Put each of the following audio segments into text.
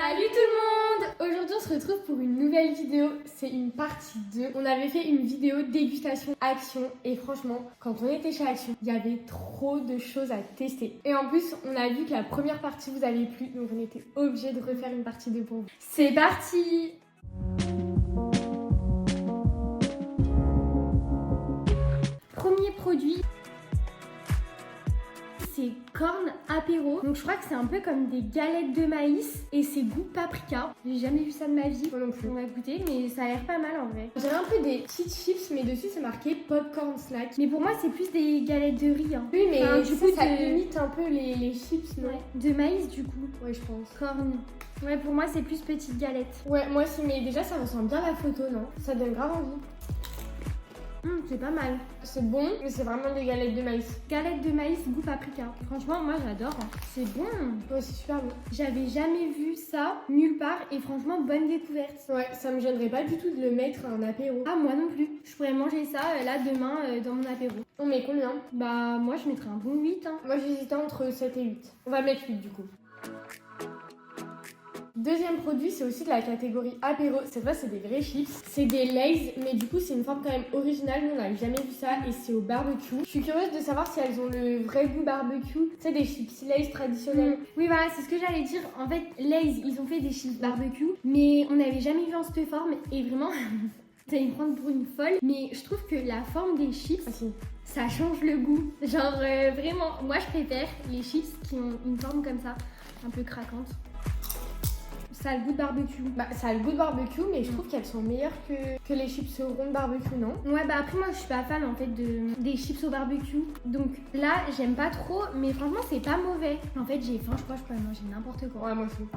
Salut tout le monde! Aujourd'hui on se retrouve pour une nouvelle vidéo, c'est une partie 2. On avait fait une vidéo dégustation Action et franchement quand on était chez Action, il y avait trop de choses à tester. Et en plus on a vu que la première partie vous avait plu, donc on était obligé de refaire une partie 2 pour vous. C'est parti! Premier produit, c'est corn apéro. Donc je crois que c'est un peu comme des galettes de maïs et c'est goût paprika. J'ai jamais vu ça de ma vie. Moi non plus. On va goûter, mais ça a l'air pas mal en vrai. J'ai un peu des petites chips, mais dessus c'est marqué popcorn snack. Mais pour moi c'est plus des galettes de riz. Hein. Oui, mais enfin, du coup ça imite un peu les chips, non? Ouais. De maïs du coup. Ouais, je pense. Corn. Ouais, pour moi c'est plus petite galette. Ouais, moi aussi, mais déjà ça ressemble bien à la photo, non? Ça donne grave envie. C'est pas mal. C'est bon, mais c'est vraiment des galettes de maïs. Galettes de maïs goût paprika. Franchement, moi j'adore. C'est bon. Ouais, c'est super bon. J'avais jamais vu ça nulle part et franchement, bonne découverte. Ouais, ça me gênerait pas du tout de le mettre en apéro. Ah, moi non plus. Je pourrais manger ça là demain dans mon apéro. On met combien? Bah, moi je mettrais un bon 8. Hein. Moi j'hésitais entre 7 et 8. On va mettre 8 du coup. Deuxième produit, c'est aussi de la catégorie apéro. Cette fois, c'est des vrais chips. C'est des Lay's, mais du coup, c'est une forme quand même originale. Nous, on n'avait jamais vu ça et c'est au barbecue. Je suis curieuse de savoir si elles ont le vrai goût barbecue. C'est des chips Lay's traditionnels. Oui, voilà, c'est ce que j'allais dire. En fait, Lay's, ils ont fait des chips barbecue, mais on n'avait jamais vu en cette forme et vraiment, ça allait me prendre pour une folle. Mais je trouve que la forme des chips, ça change le goût. Genre, vraiment, moi, je préfère les chips qui ont une forme comme ça, un peu craquante. Ça a le goût de barbecue. Bah, ça a le goût de barbecue, mais je trouve qu'elles sont meilleures que les chips rondes barbecue, non? Ouais, bah après, moi, je suis pas fan en fait des chips au barbecue. Donc là, j'aime pas trop, mais franchement, c'est pas mauvais. En fait, j'ai faim, je crois que je pourrais manger n'importe quoi. Ouais, moi aussi.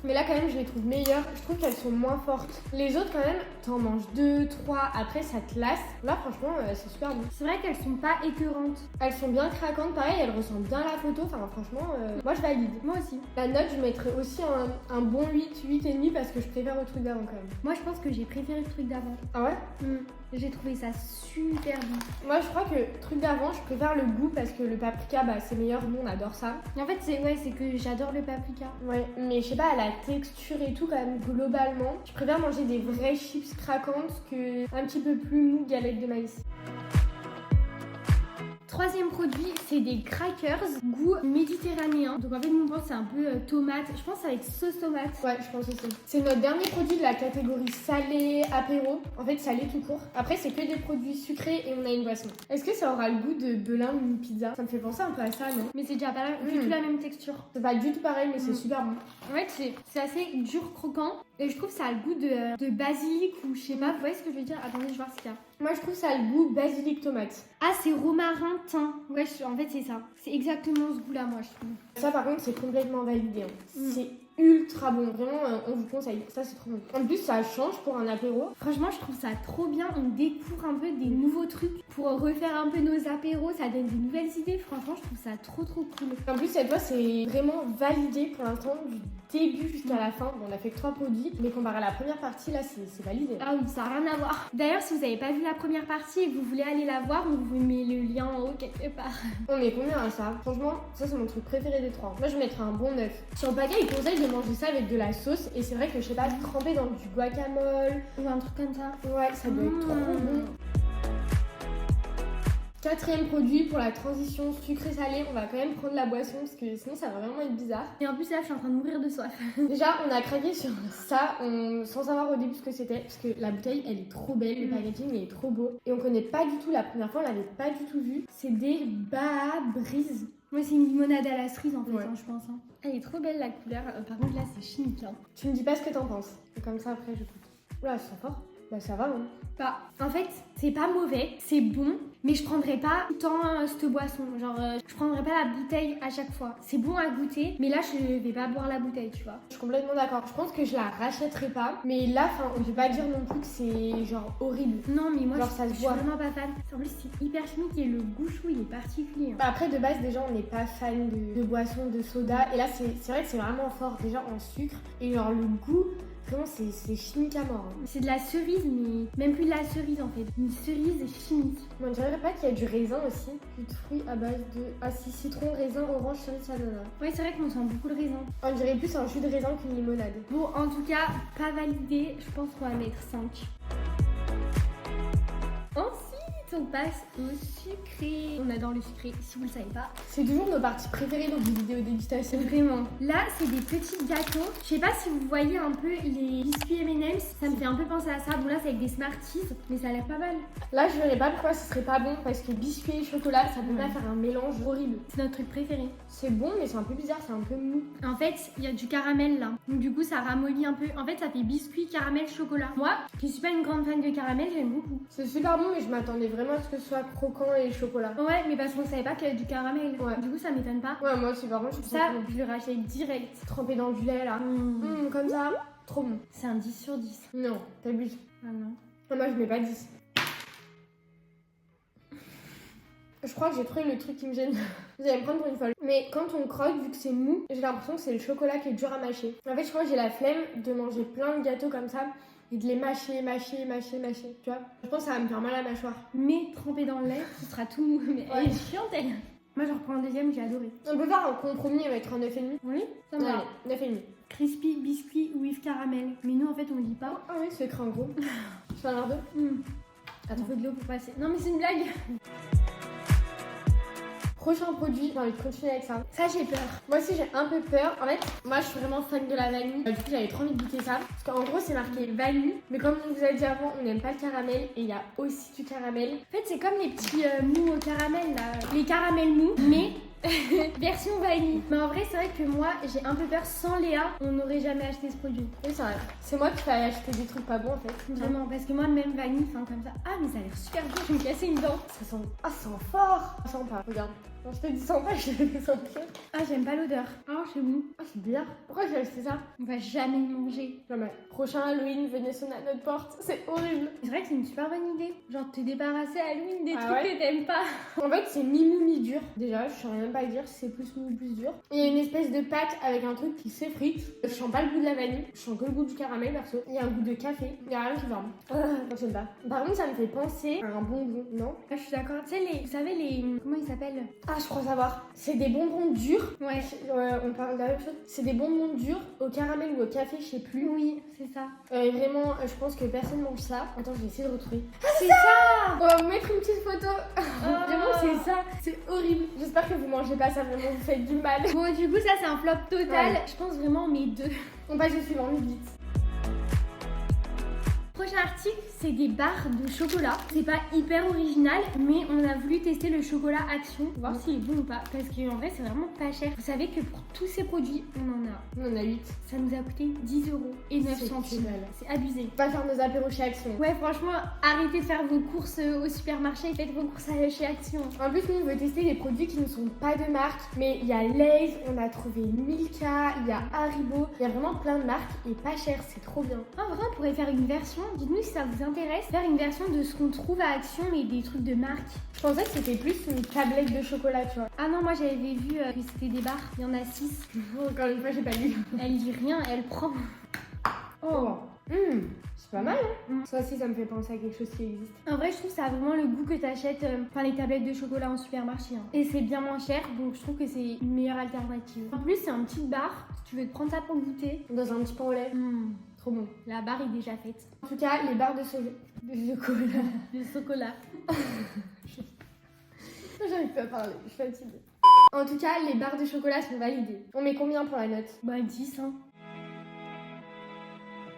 Mais là, quand même, je les trouve meilleures. Je trouve qu'elles sont moins fortes. Les autres, quand même, t'en manges 2, 3, après, ça te lasse. Là, franchement, c'est super bon. C'est vrai qu'elles sont pas écœurantes. Elles sont bien craquantes, pareil, elles ressemblent bien à la photo. Enfin, franchement, moi, je valide. Moi aussi. La note, je mettrais aussi un bon 8,5 parce que je préfère le truc d'avant quand même. Moi je pense que j'ai préféré le truc d'avant. Ah ouais? J'ai trouvé ça super bon. Moi je crois que le truc d'avant je préfère le goût parce que le paprika bah c'est meilleur, nous on adore ça. Et en fait c'est que j'adore le paprika. Ouais, mais je sais pas, la texture et tout quand même globalement. Je préfère manger des vraies chips craquantes que un petit peu plus mou galettes de maïs. Troisième produit, c'est des crackers goût méditerranéen. Donc en fait, nous on pense c'est un peu tomate. Je pense avec sauce tomate. Ouais, je pense aussi. C'est notre dernier produit de la catégorie salé apéro. En fait, salé tout court. Après, c'est que des produits sucrés et on a une boisson. Est-ce que ça aura le goût de belin ou une pizza? Ça me fait penser un peu à ça, non? Mais c'est déjà pas du tout la même texture. C'est pas du tout pareil, mais c'est super bon. En fait, c'est assez dur croquant. Et je trouve que ça a le goût de basilic ou je sais pas. Vous voyez ce que je veux dire? Attendez, je vais voir ce qu'il y a. Moi, je trouve que ça a le goût basilic tomate. Ah, c'est romarin thym. Ouais, en fait, c'est ça. C'est exactement ce goût-là, moi, je trouve. Ça, par contre, c'est complètement validé. Hein. C'est ultra bon. Vraiment, on vous conseille. Ça, c'est trop bon. En plus, ça change pour un apéro. Franchement, je trouve ça trop bien. On découvre un peu des nouveaux trucs pour refaire un peu nos apéros. Ça donne des nouvelles idées. Franchement, je trouve ça trop cool. En plus, cette fois, c'est vraiment validé pour l'instant du début jusqu'à la fin. Bon, on a fait que 3 produits, mais comparé à la première partie, là, c'est validé. Ah oui, ça n'a rien à voir. D'ailleurs, si vous n'avez pas vu la première partie et que vous voulez aller la voir, on vous met le lien en haut quelque part. On met combien à ça? Franchement, ça, c'est mon truc préféré des 3. Moi, je mettrais un bon 9. Sur le paquet, il conseille de manger ça avec de la sauce. Et c'est vrai que, je sais pas, tremper dans du guacamole ou un truc comme ça. Ouais, ça doit être trop bon. Quatrième produit pour la transition sucré-salé, on va quand même prendre la boisson parce que sinon ça va vraiment être bizarre. Et en plus là je suis en train de mourir de soif. Déjà on a craqué sur ça sans savoir au début ce que c'était parce que la bouteille elle est trop belle, le packaging il est trop beau. Et on connaît pas du tout, la première fois on l'avait pas du tout vu. C'est des Baha Breeze. Moi c'est une limonade à la cerise en fait, hein, je pense. Hein. Elle est trop belle la couleur, par contre là c'est chimique. Hein. Tu me dis pas ce que t'en penses. Et comme ça après je goûte. Oula ça sent fort. Bah ça va hein. Bah en fait c'est pas mauvais, c'est bon, mais je prendrais pas tout le temps cette boisson. Genre je prendrais pas la bouteille à chaque fois. C'est bon à goûter, mais là je vais pas boire la bouteille, tu vois. Je suis complètement d'accord. Je pense que je la rachèterai pas, mais là on peut pas dire non plus que c'est genre horrible. Non mais moi genre, ça je suis vraiment pas fan. En plus c'est hyper chimique et le goût chou il est particulier. Hein. Bah, après de base déjà on n'est pas fan de boissons, de soda, et là c'est vrai que c'est vraiment fort déjà en sucre et genre le goût. Vraiment, c'est chimique à mort. Hein. C'est de la cerise, mais même plus de la cerise en fait. Une cerise chimique. On dirait dirait pas qu'il y a du raisin aussi. Jus de fruits à base de... Ah si, citron, raisin, orange, cerise, ananas. Ouais, c'est vrai qu'on sent beaucoup le raisin. On dirait plus un jus de raisin qu'une limonade. Bon, en tout cas, pas validé. Je pense qu'on va mettre 5. Ensuite, on passe au sucré. On adore le sucré, si vous le savez pas. C'est toujours nos parties préférées dans les vidéos dégustation. Vraiment. Là, c'est des petits gâteaux. Je sais pas si vous voyez un peu les biscuits M&M's. Ça me fait un peu penser à ça. Bon, là, c'est avec des Smarties, mais ça a l'air pas mal. Là, je verrais pas pourquoi ce serait pas bon parce que biscuits et chocolat, ça peut pas faire un mélange horrible. C'est notre truc préféré. C'est bon, mais c'est un peu bizarre, c'est un peu mou. En fait, il y a du caramel là. Donc, du coup, ça ramollit un peu. En fait, ça fait biscuit, caramel, chocolat. Moi, qui suis pas une grande fan de caramel, j'aime beaucoup. C'est super bon, mais je m'attendais vraiment à ce que ce soit croquant et chocolat. Ouais, mais parce qu'on savait pas qu'il y avait du caramel. Ouais. Du coup, ça m'étonne pas. Ouais, moi aussi, par contre, je trouve Ça, bon. je le rachète direct. Trempé dans du lait là. Comme ça, trop bon. C'est un 10 sur 10. Non, t'abuses. Ah non. Non, moi je mets pas 10. Je crois que j'ai trouvé le truc qui me gêne. Vous allez me prendre pour une folle. Mais quand on croque, vu que c'est mou, j'ai l'impression que c'est le chocolat qui est dur à mâcher. En fait, je crois que j'ai la flemme de manger plein de gâteaux comme ça et de les mâcher. Tu vois, je pense que ça va me faire mal à la mâchoire. Mais trempé dans le lait, ce sera tout mou. Mais elle est chiante, elle. Moi, je reprends un deuxième, j'ai adoré. On peut faire un compromis et mettre un 9,5. Oui, ça me va. Allez, 9,5. Crispy biscuit with caramel. Mais nous, en fait, on le dit pas. Ah oui, c'est écrit en gros. Je fais un verre d'eau. Attends, faut de l'eau pour passer. Non, mais c'est une blague. Prochain produit, j'ai envie de continuer avec ça. Ça, j'ai peur. Moi aussi, j'ai un peu peur. En fait, moi, je suis vraiment fan de la vanille. Du coup, j'avais trop envie de goûter ça. Parce qu'en gros, c'est marqué vanille. Mais comme on vous a dit avant, on n'aime pas le caramel. Et il y a aussi du caramel. En fait, c'est comme les petits mous au caramel, là. Les caramels mous, mais version vanille. Mais en vrai, c'est vrai que moi, j'ai un peu peur. Sans Léa, on n'aurait jamais acheté ce produit. Oui, c'est vrai. C'est moi qui fais acheter des trucs pas bons, en fait. Vraiment, parce que moi, même vanille, enfin comme ça. Ah, mais ça a l'air super bon. Je vais me casser une dent. Ça sent... Ah, ça sent fort. Ça sent pas, regarde. Quand je te dis sent pas, je te sens pas. Ah, j'aime pas l'odeur. Ah, c'est bon. Ah, c'est bizarre. Pourquoi j'ai acheté ça? On va jamais le manger. Jamais. Prochain Halloween, venez sonner à notre porte. C'est horrible. C'est vrai que c'est une super bonne idée. Genre, te débarrasser à Halloween des Ah trucs ouais que t'aimes pas. En fait, c'est mi-mou, mi-dur. Déjà, je saurais même pas dire si c'est plus mou ou plus dur. Et il y a une espèce de pâte avec un truc qui s'effrite. Je sens pas le goût de la vanille. Je sens que le goût du caramel, perso. Il y a un goût de café. Il y a rien qui va. J'aime pas. Par contre, ça me fait penser à un bonbon, non? Ah, je suis d'accord. Tu sais, vous savez, les. Comment ils s'appellent? Ah, je crois savoir. C'est des bonbons durs. Ouais. On parle de la même chose. C'est des bonbons durs au caramel ou au café, je sais plus. Oui, c'est ça. Vraiment, je pense que personne mange ça. Attends, je vais essayer de retrouver. C'est ça. On va vous mettre une petite photo. Vraiment, Oh. c'est ça. C'est horrible. J'espère que vous mangez pas ça, vraiment, vous faites du mal. Bon, du coup, ça, c'est un flop total. Ouais. Je pense vraiment mes deux. On passe au suivant, vite. Prochain article, c'est des barres de chocolat. C'est pas hyper original, mais on a voulu tester le chocolat Action, voir s'il est bon ou pas. Parce qu'en vrai, c'est vraiment pas cher. Vous savez que pour tous ces produits, On en a 8. ça nous a coûté 10 € et 9 C'est centimes. que dalle. C'est abusé. On va faire nos apéros chez Action. Ouais, franchement, arrêtez de faire vos courses au supermarché, faites vos courses chez Action. En plus, nous, on veut tester des produits qui ne sont pas de marque. Mais il y a Lay's, on a trouvé Milka, il y a Haribo. Il y a vraiment plein de marques et pas cher, c'est trop bien. En vrai, on pourrait faire une version, dites-nous si ça vous intéresse, faire une version de ce qu'on trouve à Action, mais des trucs de marque. Je pensais que c'était plus une tablette de chocolat, tu vois. Ah non, moi j'avais vu que c'était des barres, il y en a 6. Encore une fois, j'ai pas lu. Elle dit rien, elle prend. Oh. C'est pas mal, hein. Ça aussi, ça me fait penser à quelque chose qui existe. En vrai, je trouve que ça a vraiment le goût que t'achètes, les tablettes de chocolat en supermarché. Hein. Et c'est bien moins cher, donc je trouve que c'est une meilleure alternative. En plus, c'est un petit bar, si tu veux te prendre ça pour goûter. Dans un petit pain au lait. Trop bon. La barre est déjà faite. En tout cas, les barres de chocolat. Le chocolat. J'arrive pas à parler, je suis fatiguée. En tout cas, les barres de chocolat sont validées. On met combien pour la note? Bah 10, hein.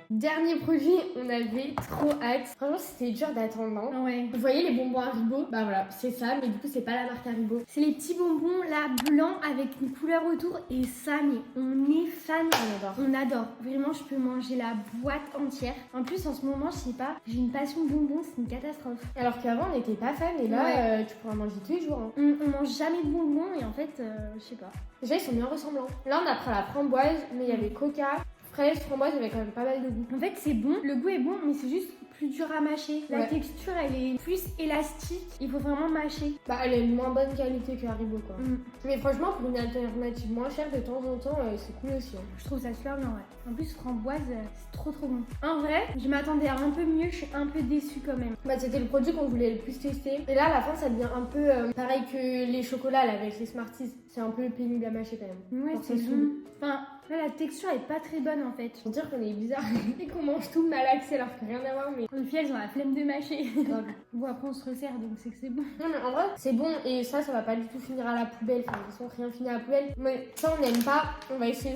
Dernier produit, on avait trop hâte. Franchement, c'était dur d'attendre, non? Ouais. Vous voyez les bonbons Haribo? Bah voilà, c'est ça, mais du coup, c'est pas la marque Haribo. C'est les petits bonbons là blancs avec une couleur autour et ça, mais on est fan. On adore. On adore. Vraiment, je peux manger la boîte entière. En plus, en ce moment, je sais pas, j'ai une passion bonbons, c'est une catastrophe. Alors qu'avant, on n'était pas fan et là, Ouais. tu pourras manger tous les jours. Hein. On mange jamais de bonbons et en fait, je sais pas. Déjà, ils sont bien ressemblants. Là, on a pris la framboise, mais il y avait coca, fraise, framboise, il y avait quand même pas mal de goût. En fait, c'est bon, le goût est bon, mais c'est juste plus dur à mâcher. La Ouais. texture, elle est plus élastique. Il faut vraiment mâcher. Bah, elle est de moins bonne qualité que Haribo, quoi. Mm. Mais franchement, pour une alternative moins chère, de temps en temps, c'est cool aussi. Hein. Je trouve ça super bien, ouais. En plus, framboise, c'est trop bon. En vrai, je m'attendais à un peu mieux. Je suis un peu déçue quand même. Bah, c'était le produit qu'on voulait le plus tester. Et là, à la fin, ça devient un peu pareil que les chocolats là, avec les Smarties. C'est un peu pénible à mâcher quand même. Ouais, Genre, c'est ça saoule. long. Enfin, là, la texture est pas très bonne en fait. Faut dire qu'on est bizarre et qu'on mange tout malaxé alors qu'il n'y a rien à voir, mais Les filles, elles ont la flemme de mâcher. grave. Bon, après, on se resserre, donc c'est que c'est bon. Non, mais en vrai, c'est bon et ça va pas du tout finir à la poubelle. Enfin, de toute façon, rien finit à la poubelle. Mais ça, on n'aime pas. On va essayer.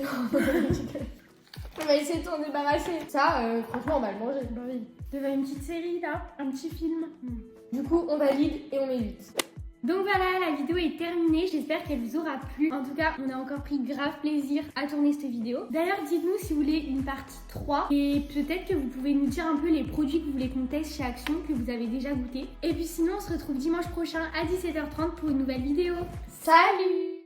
On va essayer de s'en débarrasser. Ça, franchement, on va le manger. Bah oui. Devant une petite série là, un petit film. Du coup, on valide et on évite. Donc voilà, la vidéo est terminée, j'espère qu'elle vous aura plu. En tout cas, on a encore pris grave plaisir à tourner cette vidéo. D'ailleurs, dites-nous si vous voulez une partie 3 et peut-être que vous pouvez nous dire un peu les produits que vous voulez qu'on teste chez Action, que vous avez déjà goûté. Et puis sinon, on se retrouve dimanche prochain à 17h30 pour une nouvelle vidéo. Salut!